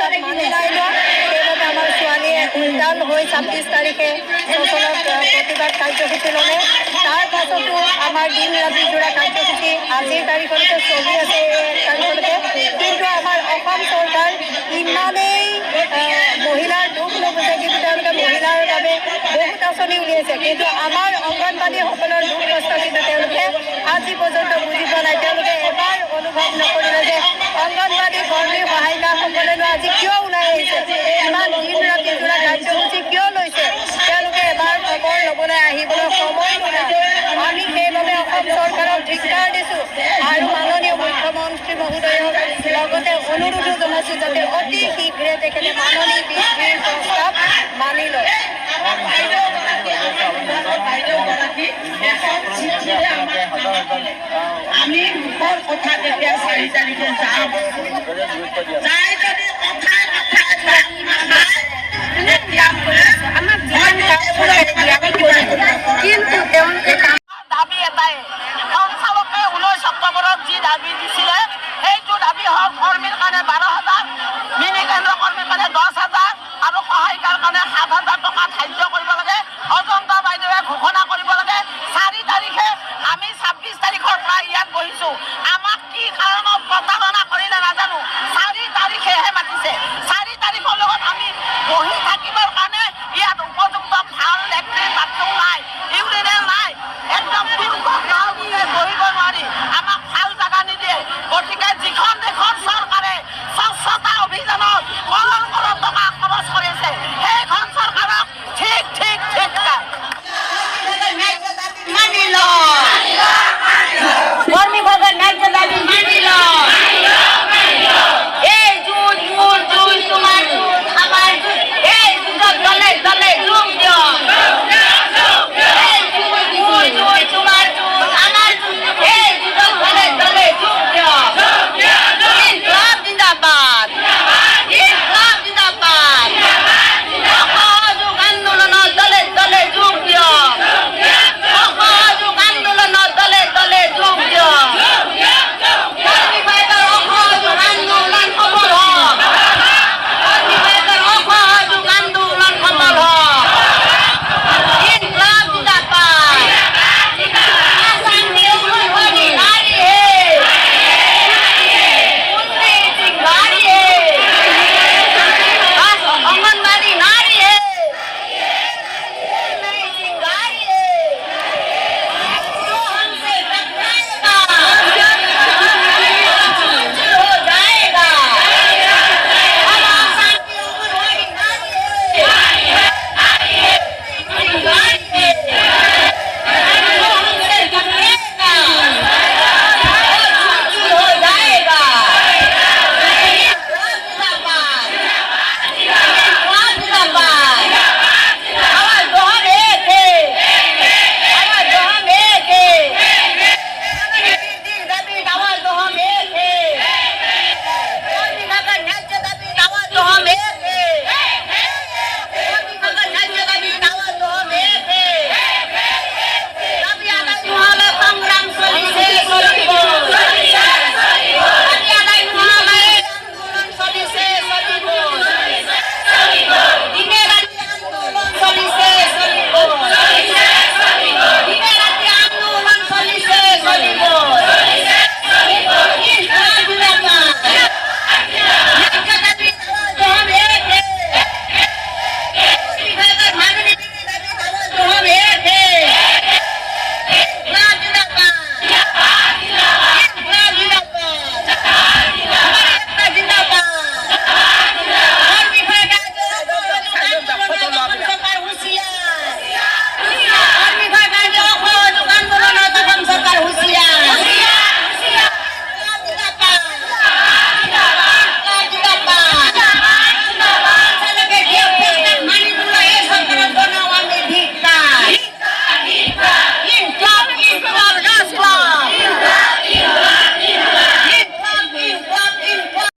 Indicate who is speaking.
Speaker 1: প্ৰস্তাৱ মানি নাই লোৱা সেইবাবে আমাৰ ছোৱালীয়ে উদ্যান হৈ ২৬ তাৰিখে চচলত প্ৰতিবাদ কাৰ্যসূচী ল'লে। তাৰ পাছতো আমাৰ দিন ৰাতিজোৰা কাৰ্যসূচী আজিৰ তাৰিখলৈকে চলি আছে। তাৰিখলৈকে কিন্তু আমাৰ অসম চৰকাৰ ইমানেই মহিলাৰ দুখ নুবুজে, কিন্তু তেওঁলোকে মহিলাৰ বাবে বহুত আঁচনি উলিয়াইছে, কিন্তু আমাৰ অংগনবাড়ীসকলৰ দুখ কষ্ট কিন্তু তেওঁলোকে আজি পৰ্যন্ত বুজি পোৱা নাই। তেওঁলোকে এবাৰ অনুভৱ নকৰিলে যে অংগনবাড়ী কৰ্মী সহায়িকাসকলেনো আজি কিয় ওলাই আহিছে, ইমান দিন ৰাতিজোৰা কাৰ্যসূচী কিয় লৈছে, তেওঁলোকে এবাৰ খবৰ ল'বলৈ আহিবলৈ সময় নোলায়। আমি সেইবাবে অসম চৰকাৰক ধিক্কাৰ দিছোঁ আৰু মাননীয় মুখ্যমন্ত্ৰী মহোদয়ক লগতে অনুৰোধো জনাইছোঁ যাতে অতি শীঘ্ৰে তেখেতে মাননী বৃদ্ধিৰ প্ৰস্তাৱ মানি লয়।
Speaker 2: আমি মুখৰ কথা যেতিয়া ৪ তাৰিখে যাম, যাই যদি কিন্তু তেওঁলোকে দাবী এটাই, সঞ্চালকে 19 অক্টোবৰত যি দাবী দিছিলে সেইটো দাবী হওক কৰ্মীৰ কাৰণে ১২